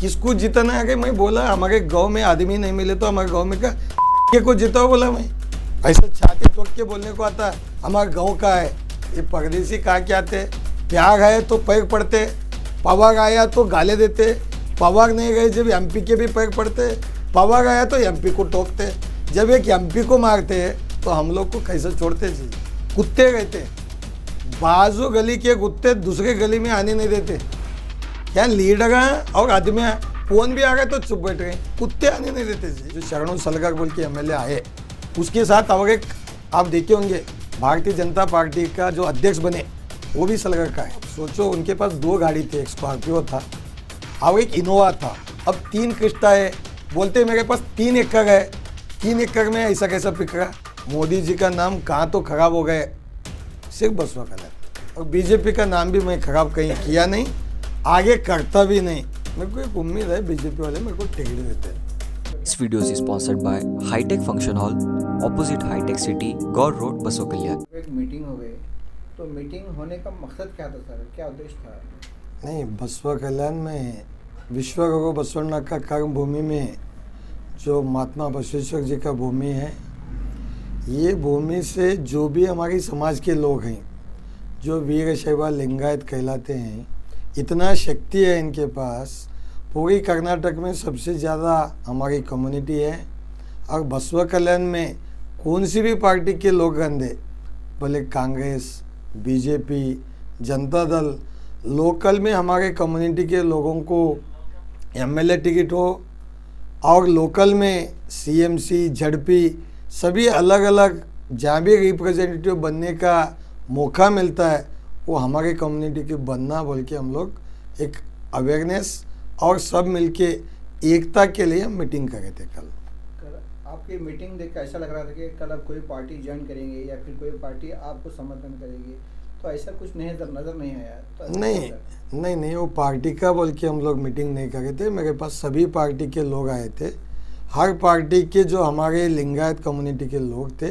किसको जिताना है? मैं बोला हमारे गांव में आदमी नहीं मिले तो हमारे गांव में का के को जिताओ बोला। मैं ऐसा छाती ठोक के बोलने को आता हमारे गांव का है। ये परदेसी कहा क्या आते, प्याग आए तो पैर पड़ते, पवाग आया तो गाले देते, पवाग नहीं गए जब एमपी के भी पैर पड़ते, पवाग आया तो एमपी को टोकते। जब एक एमपी को मारते हैं तो हम लोग को कैसे छोड़ते जी? कुत्ते रहते, बाजू गली के कुत्ते दूसरे गली में आने नहीं देते। क्या लीडर और आदमी फोन भी आ गए तो चुप बैठ गए, कुत्ते आने नहीं देते जी। जो शरणू सलगर बोल के एमएलए आए, उसके साथ और एक आप देखे होंगे भारतीय जनता पार्टी का जो अध्यक्ष बने वो भी सलगर का है। सोचो उनके पास 2 गाड़ी थे, एक स्कॉर्पियो था और एक इनोवा था। अब 3 किश्ता है, बोलते मेरे पास 3 एकड़ है, 3 एकड़ में ऐसा कैसा पिक रहा? मोदी जी का नाम कहाँ तो खराब हो गए, सिर्फ बसपा कल्याण। और बीजेपी का नाम भी मैं खराब कहीं किया नहीं, आगे करता भी नहीं। मेरे को एक उम्मीद है बीजेपी वाले मेरे को टिकट देते हैं। This video is sponsored by High-Tech Function Hall, opposite High-Tech City, Gaur road, बसवा कल्याण। एक मीटिंग हो गई, तो मीटिंग होने का मकसद क्या था सर, क्या उद्देश्य था? नहीं, बसवा कल्याण में विश्वगुरु बसवण्णा का कर्म भूमि में जो महात्मा बसवेश्वर जी का भूमि है, ये भूमि से जो भी हमारी समाज के लोग हैं, जो वीर शैव लिंगायत कहलाते हैं, इतना शक्ति है इनके पास। पूरी कर्नाटक में सबसे ज़्यादा हमारी कम्युनिटी है। और बसवा कल्याण में कौन सी भी पार्टी के लोग गंदे, भले कांग्रेस, बीजेपी, जनता दल, लोकल में हमारे कम्युनिटी के लोगों को एमएलए टिकट हो और लोकल में सीएमसी, झड़पी, सभी अलग अलग जहाँ भी रिप्रेजेंटेटिव बनने का मौका मिलता है वो हमारे कम्युनिटी के बनना बोल के हम लोग एक अवेयरनेस और सब मिलके एकता के लिए हम मीटिंग कर रहे थे। कल आपकी मीटिंग देख कर ऐसा लग रहा था कि कल आप कोई पार्टी ज्वाइन करेंगे या फिर कोई पार्टी आपको समर्थन करेगी, तो ऐसा कुछ नहीं नज़र नहीं आया? तो नहीं, वो पार्टी का बोल के हम लोग मीटिंग नहीं कर रहे थे। मेरे पास सभी पार्टी के लोग आए थे। हर पार्टी के जो हमारे लिंगायत कम्युनिटी के लोग थे।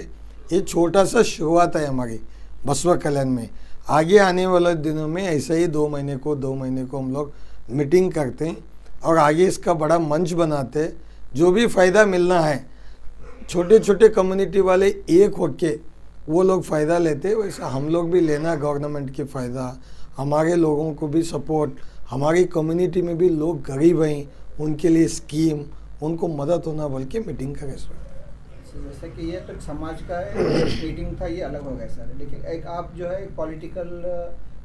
ये छोटा सा शुरुआत है हमारी बसवा कल्याण में। आगे आने वाले दिनों में ऐसे ही 2 महीने को हम लोग मीटिंग करते हैं और आगे इसका बड़ा मंच बनाते हैं। जो भी फ़ायदा मिलना है, छोटे छोटे कम्युनिटी वाले एक होके वो लोग फ़ायदा लेते, वैसा हम लोग भी लेना गवर्नमेंट के फ़ायदा, हमारे लोगों को भी सपोर्ट, हमारी कम्युनिटी में भी लोग गरीब हैं उनके लिए स्कीम, उनको मदद होना बोल के मीटिंग करें सर। जैसे कि ये तो समाज का मीटिंग था, ये अलग हो गया सर। लेकिन एक आप जो है पॉलिटिकल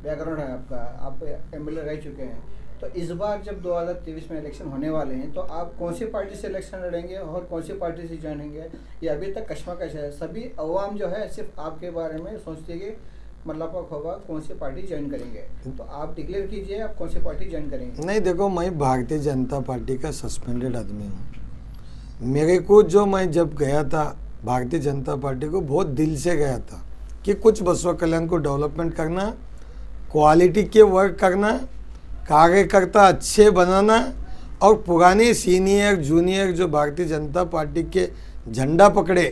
बैकग्राउंड है आपका, आप एमएलए रह चुके हैं, तो इस बार जब 2023 में इलेक्शन होने वाले हैं तो आप कौन सी पार्टी से इलेक्शन लड़ेंगे और कौन सी पार्टी से ज्वाइन होंगे? ये अभी तक कश्मकश है। सभी अवाम जो है सिर्फ आपके बारे में सोचती है कि मल्लापा खोबा कौन सी पार्टी ज्वाइन करेंगे, तो आप डिक्लेयर कीजिए आप कौन सी पार्टी ज्वाइन करेंगे। नहीं देखो, मैं भारतीय जनता पार्टी का सस्पेंडेड आदमी हूँ। मेरे को जो मैं जब गया था भारतीय जनता पार्टी को बहुत दिल से गया था कि कुछ बसवा कल्याण को डेवलपमेंट करना, क्वालिटी के वर्क करना, कार्यकर्ता अच्छे बनाना और पुराने सीनियर जूनियर जो भारतीय जनता पार्टी के झंडा पकड़े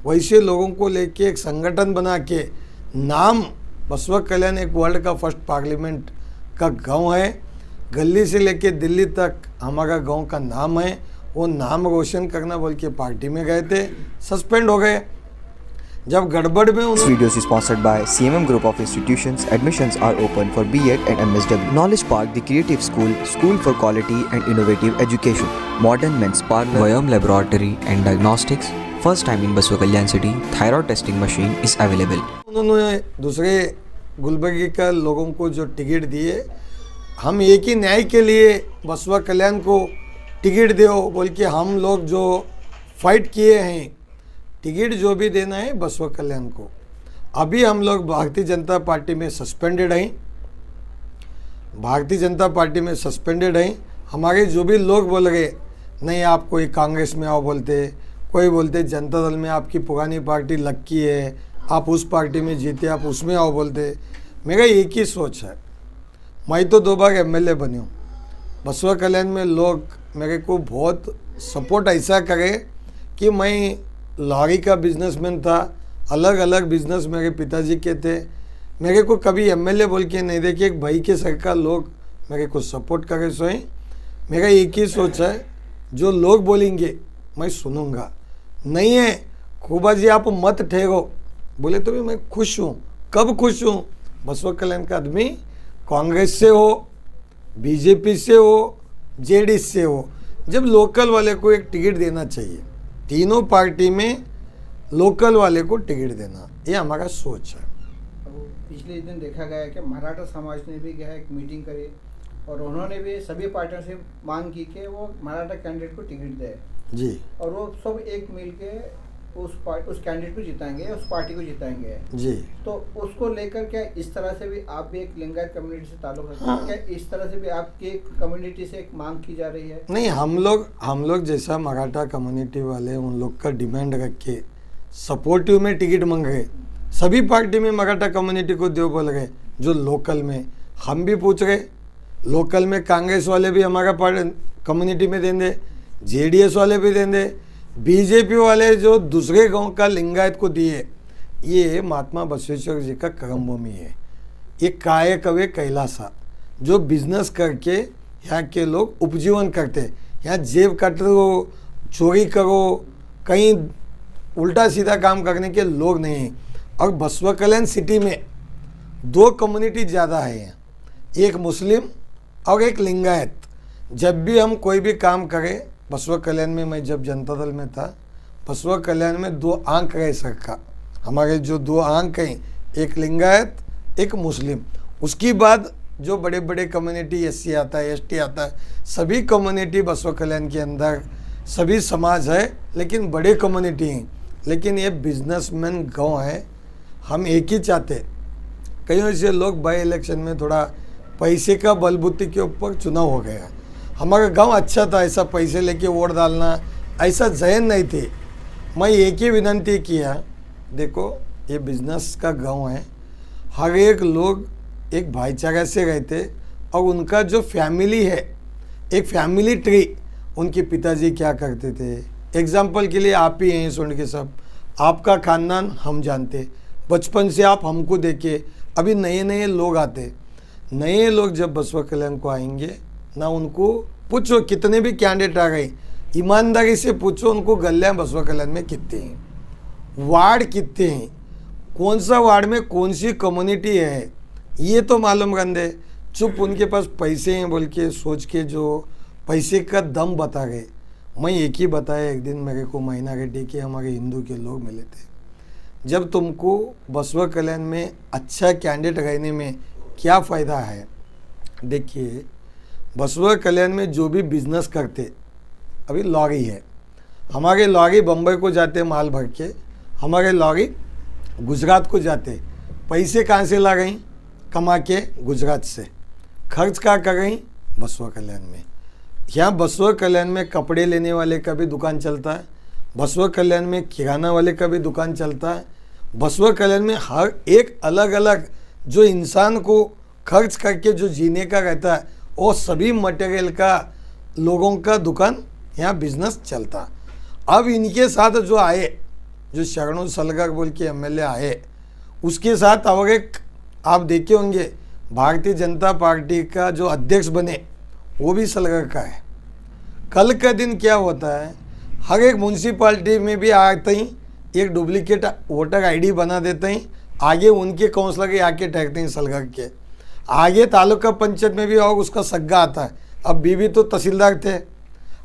वैसे लोगों को लेके एक संगठन बना के नाम बसवा कल्याण एक वर्ल्ड का फर्स्ट पार्लियामेंट का गांव है। गली से लेके दिल्ली तक हमारा गांव का नाम है। वो नाम रोशन करना बोल के पार्टी में गए थे, सस्पेंड हो गए। जब गड़बड़ में This video is sponsored by CMM Group of Institutions. Admissions are open for B.Ed and MSW. Knowledge Park, the Creative School, School for Quality and Innovative Education. Modern Men's Parlor, Vyom Laboratory and Diagnostics. First time in Baswa Kalyan City. Thyroid testing machine is available. उन्होंने दूसरे गुलबर्गी का लोगों को जो ticket दिए, हम एक ही न्याय के लिए बसवा कल्याण को टिकट दो बोल के हम लोग जो फाइट किए हैं, टिकट जो भी देना है बसवा कल्याण को। अभी हम लोग भारतीय जनता पार्टी में सस्पेंडेड हैं, भारतीय जनता पार्टी में सस्पेंडेड हैं। हमारे जो भी लोग बोल रहे नहीं आप कोई कांग्रेस में आओ बोलते, कोई बोलते जनता दल में आपकी पुरानी पार्टी लक्की है, आप उस पार्टी में जीते आप उसमें आओ बोलते। मेरा एक ही सोच है, मैं तो 2 बार एमएलए बनी हूँ। बसवा कल्याण में लोग मेरे को बहुत सपोर्ट ऐसा करे कि मैं लॉरी का बिजनेसमैन था, अलग अलग बिजनेस मेरे पिताजी के थे। मेरे को कभी एमएलए बोल के नहीं देखे, एक भाई के सर का लोग मेरे को सपोर्ट करे। सोई मेरा एक ही सोच है, जो लोग बोलेंगे मैं सुनूंगा, नहीं है खूबा जी आप मत ठहरो बोले तो भी मैं खुश हूँ। कब खुश हूँ? बसवा कल्याण का आदमी कांग्रेस से हो, बीजेपी से हो, जेडीएस से हो, जब लोकल वाले को एक टिकट देना चाहिए, तीनों पार्टी में लोकल वाले को टिकट देना, ये हमारा सोच है। तो पिछले दिन देखा गया कि मराठा समाज ने भी क्या है एक मीटिंग करी और उन्होंने भी सभी पार्टियों से मांग की कि वो मराठा कैंडिडेट को टिकट दे जी और वो सब एक मिल के उस कैंडिडेट को जिताएंगे, उस पार्टी को जिताएंगे जी। तो उसको लेकर क्या इस तरह से भी आप भी एक लिंगायत कम्युनिटी से ताल्लुक रखते हाँ। हैं, क्या इस तरह से भी आपकी कम्युनिटी से एक मांग की जा रही है? नहीं, हम लोग जैसा मराठा कम्युनिटी वाले उन लोग का डिमांड रख के सपोर्टिव में टिकट मांग रहे, सभी पार्टी में मराठा कम्युनिटी को दो बोल रहे, जो लोकल में हम भी पूछ रहे, लोकल में कांग्रेस वाले भी हमारा कम्युनिटी में देंगे, जेडीएस वाले भी देंगे, बीजेपी वाले जो दूसरे गांव का लिंगायत को दिए, ये महात्मा बसवेश्वर जी का कर्मभूमि है। ये काय कवे कैलासा, जो बिजनेस करके यहाँ के लोग उपजीवन करते, यहाँ जेब कटो, चोरी करो, कहीं उल्टा सीधा काम करने के लोग नहीं हैं। और बसवा कल्याण सिटी में दो कम्युनिटी ज़्यादा है यहाँ, एक मुस्लिम और एक लिंगायत। जब भी हम कोई भी काम करें, बसवा कल्याण में मैं जब जनता दल में था, बसवा कल्याण में दो आंक रहे सबका, हमारे जो दो आंक हैं, एक लिंगायत एक मुस्लिम। उसकी बाद जो बड़े बड़े कम्युनिटी एससी आता है, एसटी आता है, सभी कम्युनिटी बसवा कल्याण के अंदर सभी समाज है, लेकिन बड़े कम्युनिटी हैं। लेकिन ये बिजनेसमैन गांव है, हम एक ही चाहते। कई ऐसे लोग बाई इलेक्शन में थोड़ा पैसे का बलबूते के ऊपर चुनाव हो गया। हमारा गांव अच्छा था, ऐसा पैसे लेके वोट डालना ऐसा जहन नहीं थे। मैं एक ही विनंती किया, देखो ये बिजनेस का गांव है, हर एक लोग एक भाईचारा से रहते और उनका जो फैमिली है, एक फैमिली ट्री, उनके पिताजी क्या करते थे, एग्जाम्पल के लिए आप ही हैं सुन के सब, आपका खानदान हम जानते, बचपन से आप हमको देखे, अभी नए नए लोग आते, नए लोग जब बसवा कल्याण को आएंगे ना, उनको पूछो कितने भी कैंडिडेट आ गए, ईमानदारी से पूछो उनको गलियाँ बसवा कल्याण में कितने हैं, वार्ड कितने हैं, कौन सा वार्ड में कौन सी कम्युनिटी है, ये तो मालूम कर दे। चुप उनके पास पैसे हैं बोल के सोच के जो पैसे का दम बता गए। मैं एक ही बताया, एक दिन मेरे को महीना रेड्डी के हमारे हिंदू के लोग मिले थे, जब तुमको बसवा कल्याण में अच्छा कैंडिडेट रहने में क्या फ़ायदा है। देखिए बसवा कल्याण में जो भी बिजनेस करते, अभी लॉरी है, हमारे लॉरी बम्बई को जाते माल भर के, हमारे लॉरी गुजरात को जाते, पैसे कहाँ से ला गई, कमा के गुजरात से, खर्च कहाँ कर गई, बसवा कल्याण में। यहाँ बसवा कल्याण में कपड़े लेने वाले का भी दुकान चलता है, बसवा कल्याण में किराना वाले का भी दुकान चलता है, बसवा कल्याण में हर एक अलग अलग जो इंसान को खर्च करके जो जीने का रहता है, वो सभी मटेरियल का लोगों का दुकान यहाँ बिजनेस चलता। अब इनके साथ जो आए, जो शरणु सलगर बोल के एमएलए आए, उसके साथ और एक आप देखे होंगे भारतीय जनता पार्टी का जो अध्यक्ष बने, वो भी सलगर का है। कल का दिन क्या होता है, हर एक म्यूनसिपाल्टी में भी आते ही एक डुप्लीकेट वोटर आईडी बना देते हैं, आगे उनके काउंसलर के आके ठहरते हैं सलगर के आगे, तालुका पंचायत में भी और उसका सग्गा आता है। अब बीवी तो तहसीलदार थे,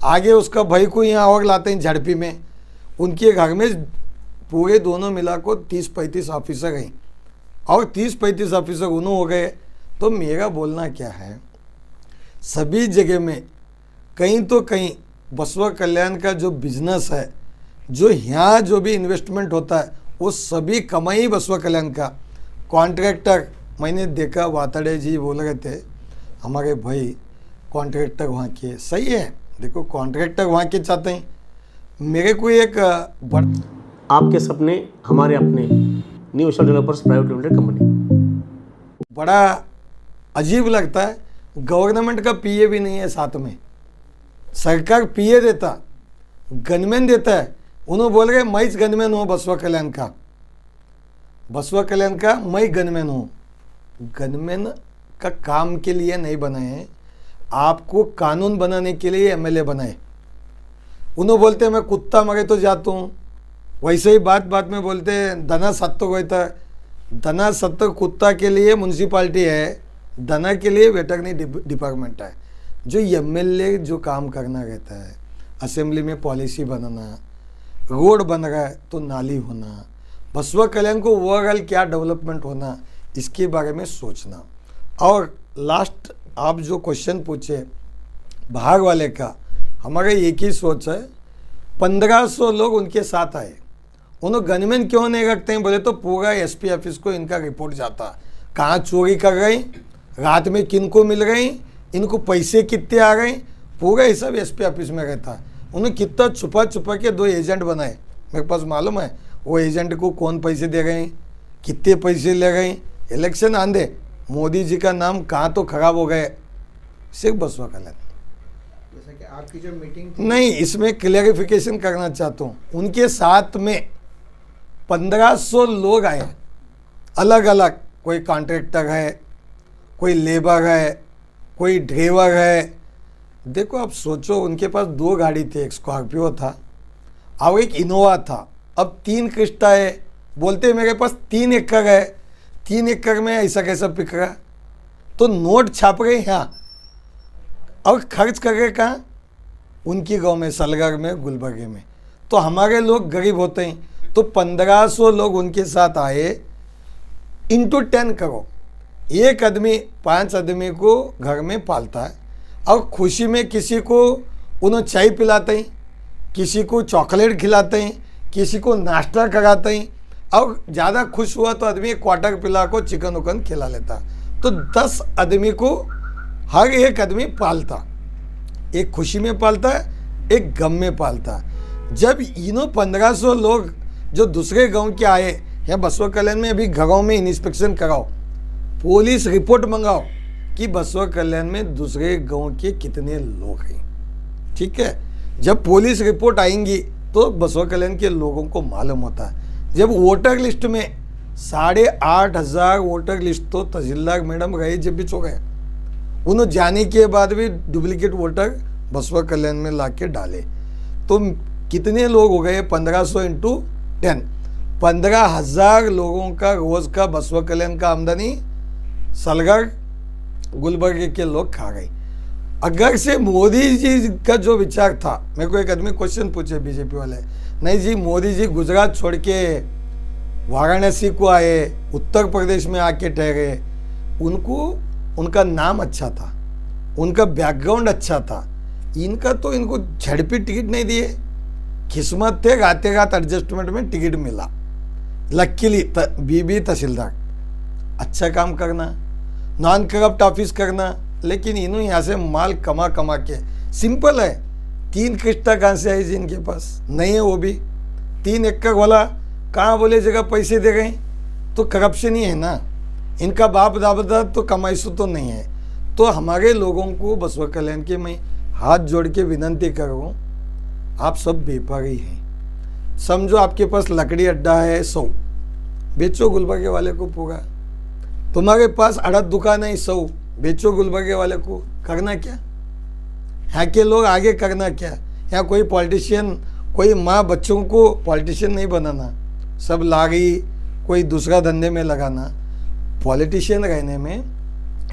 आगे उसका भाई को यहाँ और लाते हैं झड़पी में, उनके घर में पूरे दोनों मिला को 30-35 ऑफिसर हैं और 30-35 ऑफिसर उन्होंने हो गए। तो मेरा बोलना क्या है, सभी जगह में कहीं तो कहीं बसवा कल्याण का जो बिजनेस है, जो यहाँ जो भी इन्वेस्टमेंट होता है, वो सभी कमाई बसवा कल्याण का। कॉन्ट्रैक्टर मैंने देखा, वाताड़े जी बोल रहे थे हमारे भाई, कॉन्ट्रैक्टर वहाँ के सही है, देखो कॉन्ट्रैक्टर वहाँ के चाहते हैं। मेरे को एक आपके सपने हमारे अपने, new Asia developers private limited company. बड़ा अजीब लगता है, गवर्नमेंट का पीए भी नहीं है साथ में, सरकार पीए देता, गनमैन देता है। उन्होंने बोल रहे मैं गनमैन हूँ बसवा कल्याण का, बसवा कल्याण का मैं गनमैन हूँ। गनमैन का काम के लिए नहीं बनाए हैं, आपको कानून बनाने के लिए एमएलए बनाए। उन्होंने बोलते मैं कुत्ता मरे तो जाता हूँ, वैसे ही बात बात में बोलते धना सत्तो गोयता। धना सत्तो कुत्ता के लिए म्यूनसिपाल्टी है, धना के लिए वेटरनरी डिपार्टमेंट है। जो एमएलए जो काम करना रहता है, असेंबली में पॉलिसी बनाना, रोड बन रहा है तो नाली होना, बसवा कल्याण को ओवरऑल क्या डेवलपमेंट होना, इसके बारे में सोचना। और लास्ट आप जो क्वेश्चन पूछे बाहर वाले का, हमारा एक ही सोच है, 1500 लोग उनके साथ आए, उन्होंने गनमैन क्यों नहीं रखते हैं बोले तो पूरा एसपी ऑफिस को इनका रिपोर्ट जाता, कहाँ चोरी कर गई, रात में किन को मिल गई, इनको पैसे कितने आ गए, पूरा ये सब एसपी ऑफिस में रहता। उन्होंने कितना छुपा छुपा के 2 एजेंट बनाए, मेरे पास मालूम है वो एजेंट को कौन पैसे दे गए, कितने पैसे ले गए। इलेक्शन आंधे मोदी जी का नाम कहाँ तो खराब हो गए, सिर्फ बसवा कल्याण। जैसा कि आपकी जो मीटिंग थी, नहीं, इसमें क्लियरिफिकेशन करना चाहता हूँ, उनके साथ में 1500 लोग आए, अलग अलग, कोई कॉन्ट्रैक्टर है, कोई लेबर है, कोई ड्राइवर है। देखो आप सोचो, उनके पास 2 गाड़ी थी, एक स्कॉर्पियो था और एक इनोवा था। अब 3 क्रिस्टा है, बोलते मेरे पास 3 एकड़ है, 3 एकड़ में ऐसा कैसा पिक रहा। तो नोट छाप रहे यहाँ और खर्च कर रहे कहाँ, उनकी गांव में, सलगर में, गुलबर्गे में। तो हमारे लोग गरीब होते हैं, तो 1500 लोग उनके साथ आए, इंटू 10 करो, एक आदमी 5 आदमी को घर में पालता है, और खुशी में किसी को उन्हें चाय पिलाते हैं, किसी को चॉकलेट खिलाते हैं, किसी को नाश्ता कराते हैं, और ज़्यादा खुश हुआ तो आदमी क्वार्टर पिला को चिकन उकन खिला लेता। तो 10 आदमी को हर एक आदमी पालता, एक खुशी में पालता है, एक गम में पालता है। जब इन्हों 1500 लोग जो दूसरे गांव के आए, या बसवा कल्याण में अभी घरों में इंस्पेक्शन कराओ, पुलिस रिपोर्ट मंगाओ कि बसवा कल्याण में दूसरे गांव के कितने लोग हैं, ठीक है। जब पुलिस रिपोर्ट आएंगी तो बसवा कल्याण के लोगों को मालूम होता है। जब वोटर लिस्ट में 8500 वोटर लिस्ट तो तहसीलदार मैडम गए जब भी चो गए, उन्होंने जाने के बाद भी डुप्लीकेट वोटर बसवा कल्याण में ला के डाले। तो कितने लोग हो गए, 1500 इंटू 10, 15000 लोगों का रोज का बसवा कल्याण का आमदनी सलगर गुलबर्गे के लोग खा गए। अगर से मोदी जी का जो विचार था, मेरे को एक आदमी क्वेश्चन पूछे बीजेपी वाले, नहीं जी मोदी जी गुजरात छोड़ के वाराणसी को आए, उत्तर प्रदेश में आके ठहरे, उनको उनका नाम अच्छा था, उनका बैकग्राउंड अच्छा था, इनका तो इनको झड़पी टिकट नहीं दिए, किस्मत थे राते रात एडजस्टमेंट में टिकट मिला, लकीली बीबी तहसीलदार, अच्छा काम करना, नॉन करप्ट ऑफिस करना। लेकिन इन्होंने यहाँ से माल कमा कमा के, सिंपल है, 3 किस्ता कहाँ से आई जी इनके पास, नहीं है वो भी 3 एकड़ वाला, कहाँ बोले जगह पैसे दे गए, तो करप्शन ही है ना, इनका बाप दादा तो कमाईसु तो नहीं है। तो हमारे लोगों को बसवा कल्याण के मैं हाथ जोड़ के विनंती करूँ, आप सब व्यापारी हैं, समझो आपके पास लकड़ी अड्डा है 100, बेचो गुलबर्गे वाले को पूरा, तुम्हारे पास अड़द दुकान है 100, बेचो गुलबर्गे वाले को, करना क्या, यहाँ के लोग आगे करना क्या। यहाँ कोई पॉलिटिशियन, कोई माँ बच्चों को पॉलिटिशियन नहीं बनाना, सब लागी कोई दूसरा धंधे में लगाना। पॉलिटिशियन रहने में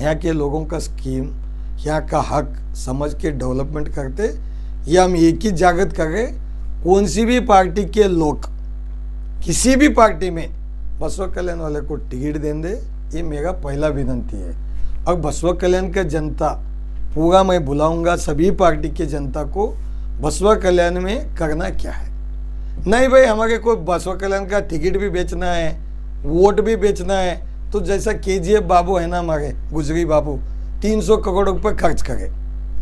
यहाँ के लोगों का स्कीम, यहाँ का हक समझ के डेवलपमेंट करते, ये हम एक ही जागृत कर रहे, कौन सी भी पार्टी के लोग किसी भी पार्टी में बसवा कल्याण वाले को टिकट दें दे, ये मेरा पहला विनंती है। और बसवा कल्याण का जनता पूरा मैं बुलाऊंगा सभी पार्टी के जनता को, बसवा कल्याण में करना क्या है। नहीं भाई हमारे को बसवा कल्याण का टिकट भी बेचना है, वोट भी बेचना है, तो जैसा KGF बाबू है ना हमारे गुजरी बाबू, 300 करोड़ रुपये खर्च करे,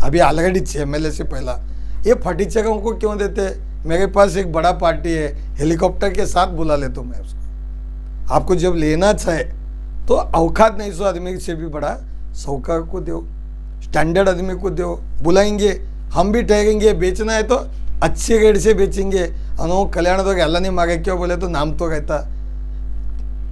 अभी ऑलरेडी 6 MLA से पहला, ये फटीचरों को क्यों देते। मेरे पास एक बड़ा पार्टी है, हेलीकॉप्टर के साथ बुला लेता हूँ मैं उसको, आपको जब लेना चाहे तो औकात नहीं 100 आदमी से भी बड़ा सौकार को दो, स्टैंडर्ड आदमी को दो, बुलाएंगे, हम भी ठहरेंगे, बेचना है तो अच्छे रेट से बेचेंगे। अनो कल्याण तो अल्लाह ने मांगे क्यों बोले तो नाम तो रहता।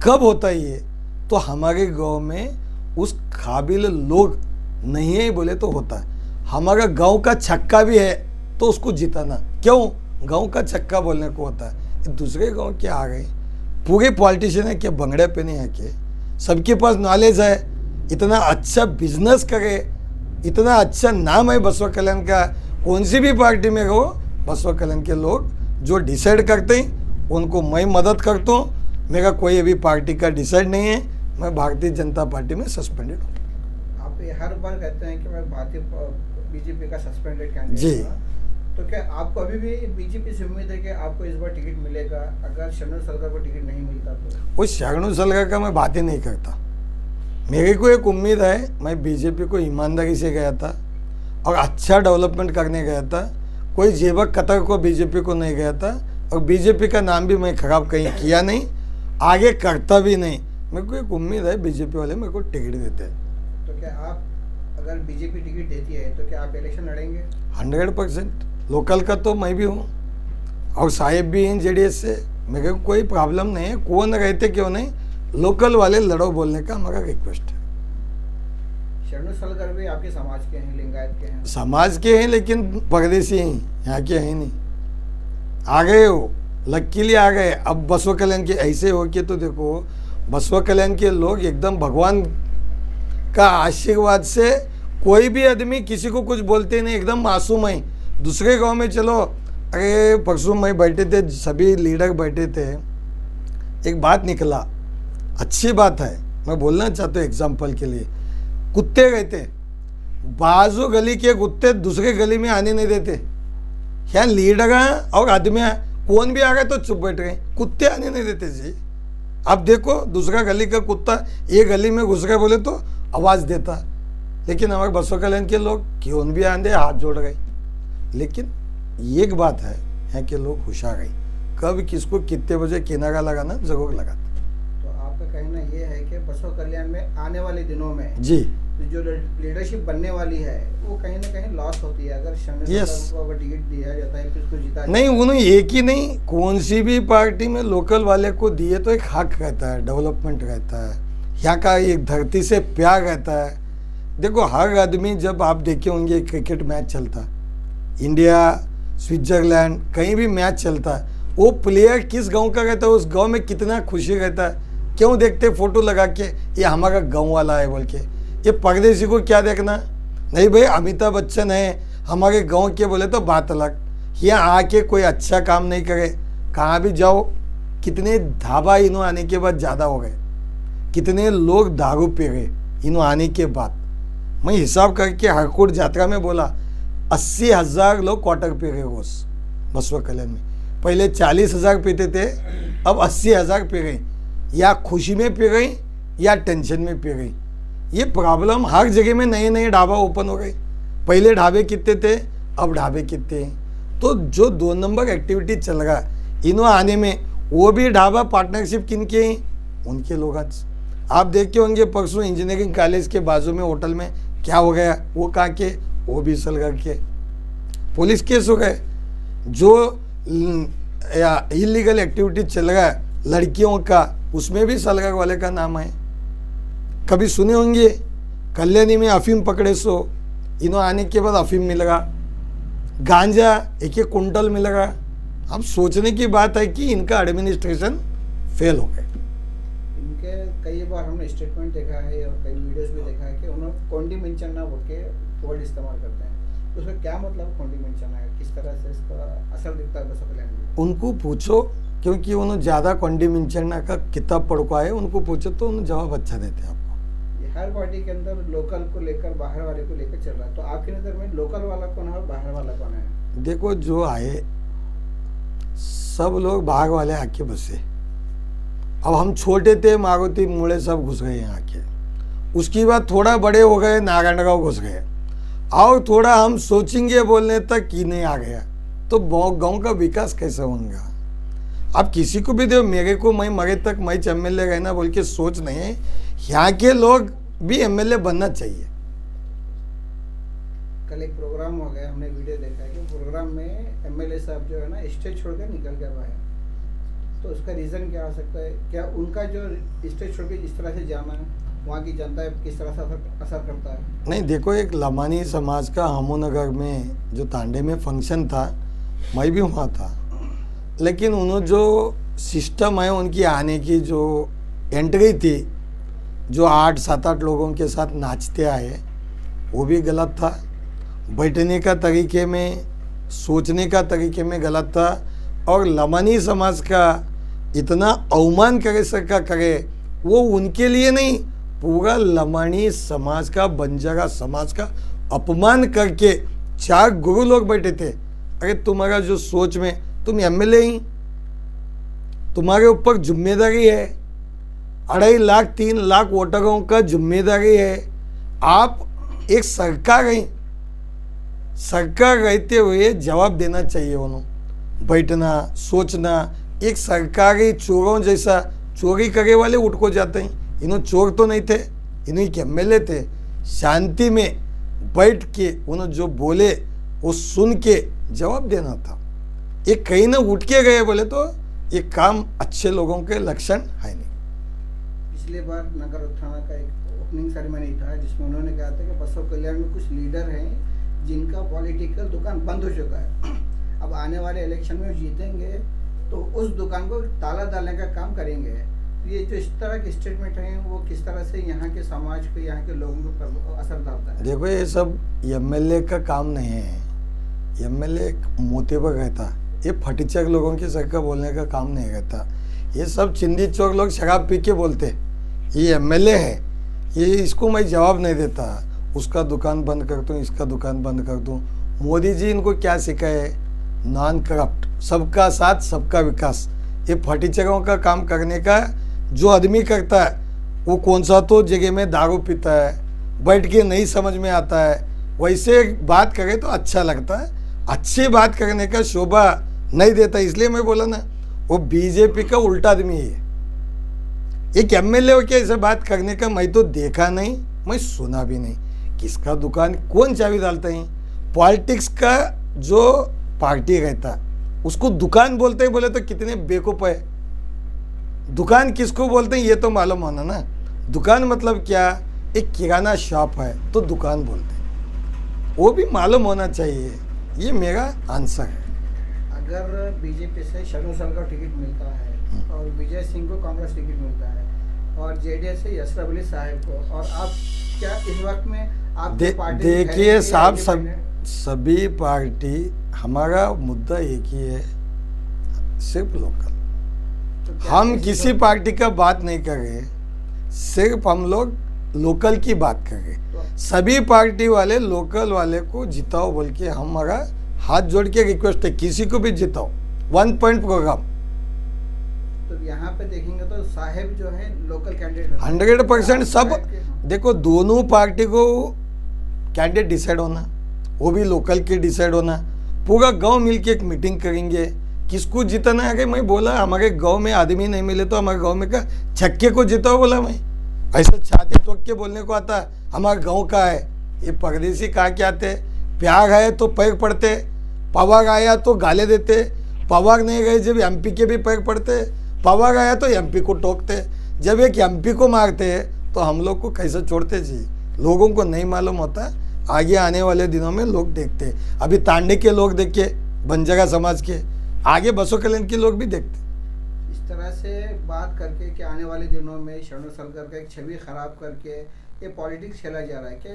कब होता है ये, तो हमारे गांव में उस काबिल लोग नहीं है बोले तो होता है। हमारा गांव का छक्का भी है तो उसको जिताना। क्यों? गांव का छक्का बोलने को होता है। दूसरे गांव के आ गए, पूरे पॉलिटिशियन है कि बंगड़े पे नहीं है कि सबके पास नॉलेज है, इतना अच्छा बिजनेस करे, इतना अच्छा नाम है बसवा कल्याण का। कौन सी भी पार्टी में हो, बसवा कल्याण के लोग जो डिसाइड करते हैं उनको मैं मदद करता हूँ। मेरा कोई अभी पार्टी का डिसाइड नहीं है, मैं भारतीय जनता पार्टी में सस्पेंडेड हूँ। आप ये हर बार कहते हैं कि मैं भारतीय बीजेपी का सस्पेंडेड कैंडिडेट जी। हूँ, तो क्या आपको अभी भी बीजेपी से उम्मीद है कि आपको इस बार टिकट मिलेगा? अगर शरणू सलगर को टिकट नहीं मिलता तो? उस शरणू सलगर का मैं बात ही नहीं करता। मेरे को एक उम्मीद है, मैं बीजेपी को ईमानदारी से गया था और अच्छा डेवलपमेंट करने गया था, कोई जेबक कतर को बीजेपी को नहीं गया था, और बीजेपी का नाम भी मैं खराब कहीं किया नहीं, आगे करता भी नहीं। मेरे को एक उम्मीद है बीजेपी वाले मेरे को टिकट देते हैं। तो क्या आप, अगर बीजेपी टिकट देती है तो क्या आप इलेक्शन लड़ेंगे? 100%। लोकल का तो मैं भी हूँ और साहेब भी हैं जेडीएस से, मेरे को कोई प्रॉब्लम नहीं है। कौन रहते क्यों नहीं, लोकल वाले लड़ो बोलने का हमारा रिक्वेस्ट है। शरणू सलगर भी आपके समाज के हैं, लिंगायत के हैं? समाज के हैं लेकिन परदेसी हैं, यहाँ के हैं नहीं। आ गए हो, लकीली आ गए। अब बसवा कल्याण के ऐसे हो के तो देखो, बसवा कल्याण के लोग एकदम भगवान का आशीर्वाद से कोई भी आदमी किसी को कुछ बोलते नहीं, एकदम मासूम है। दूसरे गांव में चलो, अरे परसों में बैठे थे, सभी लीडर बैठे थे, एक बात निकला, अच्छी बात है, मैं बोलना चाहता हूँ एग्जाम्पल के लिए। कुत्ते रहते, बाजू गली के कुत्ते दूसरे गली में आने नहीं देते। यहाँ लीडर और आदमी कौन भी आ गए तो चुप बैठ गए, कुत्ते आने नहीं देते जी। अब देखो दूसरा गली का कुत्ता ये गली में घुस गए बोले तो आवाज़ देता, लेकिन हमारे बसवा कल्याण के लोग क्यों भी आंधे हाथ जोड़ गए। लेकिन एक बात है, यहाँ के लोग होशियार गए, कब किसको कितने बजे किनारा लगाना जरूर लगाते। तो आपका कहना ये है कि बसवा कल्याण में आने वाले दिनों में जी जो लीडरशिप बनने वाली है वो कहीं ना कहीं लॉस होती है अगर शरणू Yes. सलगर को अगर टिकट दिया जाता है, किसको जिता नहीं, उन्हें एक ही नहीं, कौन सी भी पार्टी में लोकल वाले को दिए तो एक हक रहता है, डेवलपमेंट रहता है, यहाँ का एक धरती से प्यार रहता है। देखो हर आदमी, जब आप देखे होंगे क्रिकेट मैच चलता, इंडिया स्विट्जरलैंड कहीं भी मैच चलता है, वो प्लेयर किस गांव का रहता है, उस गांव में कितना खुशी रहता है। क्यों देखते फोटो लगा के ये हमारा गांव वाला है बोल के। ये परदेसी को क्या देखना, नहीं भाई अमिताभ बच्चन है हमारे गांव के बोले तो बात अलग। यहाँ आके कोई अच्छा काम नहीं करे, कहाँ भी जाओ, कितने ढाबा इन्हों आने के बाद ज़्यादा हो गए, कितने लोग दारू पी गए इन्हों आने के बाद। मैं हिसाब करके हरकोट यात्रा में बोला 80,000 लोग क्वार्टर पी गए रोज बसवा कल्याण में। पहले 40,000 पीते थे, अब 80,000 पी गई, या खुशी में पी गई या टेंशन में पी गई। ये प्रॉब्लम हर जगह में, नए नए ढाबा ओपन हो गए। पहले ढाबे कितने थे, अब ढाबे कितने हैं। तो जो 2 नंबर एक्टिविटी चल रहा है इन्हों आने में, वो भी ढाबा पार्टनरशिप किन के हैं, उनके लोग। आज आप देखते होंगे परसों इंजीनियरिंग कॉलेज के बाजू में होटल में क्या हो गया, वो कहाँ के, वो भी सलगर के, पुलिस केस हो गए। जो इलीगल एक्टिविटी चल रहा है लड़कियों का, उसमें भी सलगर वाले का नाम है। कभी सुने होंगे कल्याणी में अफीम पकड़े सो, इन्हों आने के बाद अफीम मिलेगा, गांजा 1-1 कुंटल मिलेगा। अब सोचने की बात है कि इनका एडमिनिस्ट्रेशन फेल हो गया। इनके कई बार हमने स्टेटमेंट देखा है और कई वीडियोस भी देखा है कि उन्होंने कोंडी मिंचना बोल के वर्ड इस्तेमाल करते हैं, तो उसका क्या मतलब कोंडी मिंचना है, किस तरह से इसका असर दिखता है बसवा कल्याण में? उनको पूछो, क्योंकि उन्होंने ज़्यादा कोंडी मिंचना का किताब पढ़ को आए, उनको पूछो तो उन्हें जवाब अच्छा देते हैं आपको। ये हर पार्टी के अंदर लोकल को लेकर बाहर वाले को लेकर चल रहा है, तो आपकी नज़र में लोकल वाला कौन है और बाहर वाला कौन है? देखो जो आए सब लोग बाहर वाले आके बसे। अब हम छोटे थे, मारुति मुड़े सब घुस गए यहाँ के, उसकी बाद थोड़ा बड़े हो गए, नारायणगांव घुस गए, और थोड़ा हम सोचेंगे बोलने तक कि नहीं आ गया, तो गांव का विकास कैसे होगा। आप किसी को भी दो, मेरे को मैं मरे तक मैं एमएलए रहना बोल के सोच नहीं है, यहाँ के लोग भी एमएलए बनना चाहिए। कल एक प्रोग्राम हो गया, हमने वीडियो देखा है कि प्रोग्राम में एमएलए साहब जो है ना स्टेज छोड़कर निकल कर रहा है, तो उसका रीज़न क्या हो सकता है? क्या उनका जो स्टेज छोड़ के इस तरह से जाना वहाँ की जनता पे किस तरह से असर करता है? नहीं देखो, एक लमानी समाज का हमोनगर में जो तांडे में फंक्शन था, मैं भी वहाँ था, लेकिन उन्होंने जो सिस्टम है उनकी आने की जो एंट्री थी, जो 8-7-8 लोगों के साथ नाचते आए, वो भी गलत था। बैठने का तरीके में, सोचने का तरीके में गलत था। और लमानी समाज का इतना अवमान करे सका करे, वो उनके लिए नहीं, पूरा लमानी समाज का, बंजारा समाज का अपमान करके 4 गुरु लोग बैठे थे। अरे तुम्हारा जो सोच में, तुम एमएलए ही, तुम्हारे ऊपर जिम्मेदारी है, 2.5 लाख 3 लाख वोटरों का जिम्मेदारी है। आप एक सरकार है, सरकार रहते हुए जवाब देना चाहिए उन्होंने। बैठना, सोचना, एक सरकारी चोरों जैसा चोरी करे वाले उठ को जाते हैं। इन्हों चोर तो नहीं थे, इन्हों के एमएलए थे। शांति में बैठ के उन्होंने जो बोले वो सुन के जवाब देना था। ये कहीं ना उठ के गए बोले तो ये काम अच्छे लोगों के लक्षण है नहीं। पिछले बार नगर थाना का एक ओपनिंग सेरेमनी था जिसमें उन्होंने कहा था कि बसव कल्याण में कुछ लीडर हैं जिनका पॉलिटिकल दुकान बंद हो चुका है, अब आने वाले इलेक्शन में जीतेंगे तो उस दुकान को ताला डालने का काम करेंगे। तो ये जो इस तरह के स्टेटमेंट हैं वो किस तरह से यहाँ के समाज को, यहाँ के लोगों पर असर डालता है? देखो, ये सब एमएलए का काम नहीं है। एमएलए मोते पर रहता, ये फटीचक लोगों की सरकार बोलने का काम नहीं रहता। ये सब चिंदी चौक लोग शराब पी के बोलते ये एमएलए है, ये इसको मैं जवाब नहीं देता, उसका दुकान बंद कर दूँ, इसका दुकान बंद कर दूँ। मोदी जी इनको क्या सिखाए? नॉन करप्ट, सबका साथ सबका विकास। ये फटीचकों का काम करने का जो आदमी करता है वो कौन सा तो जगह में दारू पीता है, बैठ के नहीं समझ में आता है। वैसे एक करे तो अच्छा लगता है, अच्छी बात करने का शोभा नहीं देता। इसलिए मैं बोला ना, वो बीजेपी का उल्टा आदमी है। एक एमएलए के ऐसे बात करने का मैं तो देखा नहीं, मैं सुना भी नहीं। किसका दुकान कौन चाबी डालता है? पॉलिटिक्स का जो पार्टी रहता उसको दुकान बोलते हैं, बोले तो कितने बेवकूफ है। दुकान किसको बोलते हैं ये तो मालूम होना ना। दुकान मतलब क्या? एक किराना शॉप है तो दुकान बोलते हैं, वो भी मालूम होना चाहिए। ये मेरा आंसर है। अगर बीजेपी से शरणु सर का टिकट मिलता है और विजय सिंह को कांग्रेस टिकट मिलता है और जेडीएस से यशरफ अली साहब को, और आप क्या इस वक्त में आप देखिए साहब, सभी पार्टी, हमारा मुद्दा एक ही है, सिर्फ लोकल। तो हम किसी पार्टी का बात नहीं कर रहे, सिर्फ हम लोग लोकल की बात कर रहे। सभी पार्टी वाले लोकल वाले को जिताओ बोल के हमारा हाथ जोड़ के रिक्वेस्ट है, किसी को भी जिताओ। 1 पॉइंट प्रोग्राम। तो यहाँ पे देखेंगे तो साहेब जो है लोकल कैंडिडेट 100% सब। देखो, दोनों पार्टी को कैंडिडेट डिसाइड होना, वो भी लोकल के डिसाइड होना। पूरा गांव मिलके एक मीटिंग करेंगे, किसको जिताना है। अगर मैं बोला हमारे गांव में आदमी नहीं मिले तो हमारे गांव में का छक्के को जिताओ बोला मैं, ऐसा छाती ठोक के बोलने को आता है हमारे गांव का है। ये परदेसी कहा के आते, प्यार आए तो पैर पड़ते, पवार आया तो गाले देते, पवार नहीं गए जब एमपी के भी पैर पड़ते, पवार आया तो एमपी को टोकते। जब एक एमपी को मारते तो हम लोग को कैसे छोड़ते जी? लोगों को नहीं मालूम होता, आगे आने वाले दिनों में लोग देखते। अभी तांडे के लोग देखे, बंजारा समाज के, आगे बसव कल्याण के लोग भी देखते। इस तरह से बात करके कि आने वाले दिनों में शरणु सरकार का एक छवि खराब करके ये पॉलिटिक्स खेला जा रहा है, क्या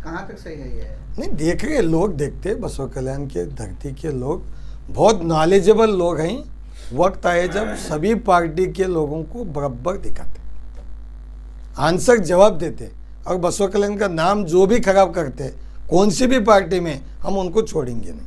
कहाँ तक सही है ये? नहीं, देख रहे लोग, देखते बसव कल्याण के धरती के लोग बहुत नॉलेजेबल लोग हैं। वक्त आए जब सभी पार्टी के लोगों को बराबर दिखाते, आंसर जवाब देते, और बसव कल्याण का नाम जो भी खराब करते कौन सी भी पार्टी में, हम उनको छोड़ेंगे नहीं।